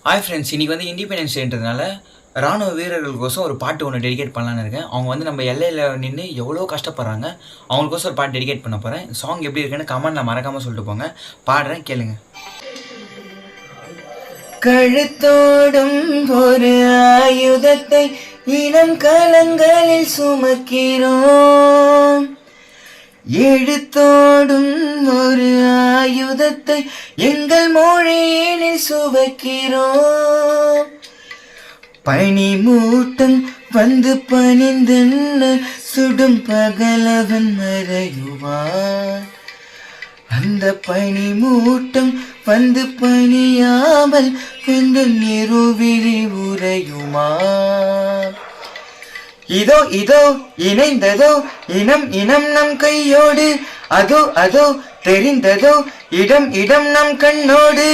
Hi friends, இன்றைக்கி வந்து independence டேன்றதுனால ராணுவ வீரர்களுக்கோசம் ஒரு பாட்டு ஒன்று டெடிகேட் பண்ணலான்னு இருக்கேன். அவங்க வந்து நம்ம எல்லையில் நின்று எவ்வளோ கஷ்டப்படுறாங்க. அவங்களுக்கோசம் ஒரு பாட்டு டெடிகேட் பண்ண போகிறேன். சாங் எப்படி இருக்குன்னு கமெண்ட்டில் மறக்காமல் சொல்லிட்டு போங்க. பாடுறேன், கேளுங்க. கழுத்தோடும் ஒரு ஆயுதத்தை இளம் காலங்களில் சுமக்கிறோம். எழுத்தோடும் ஒரு ஆயுதத்தை எங்கள் மொழியினில் சுவைக்கிறோம். பனிமூட்டம் வந்து பனிந்தென்ன சுடும் பகலவன் மறையுவான். அந்த பனிமூட்டம் வந்து பனியாமல் வெந்த நிறுவிழி உறையுமா. இதோ இதோ இணைந்ததோ இனம் இனம் நம் கையோடு, அதோ அதோ தெரிந்ததோ இடம் இடம் நம் கண்ணோடு.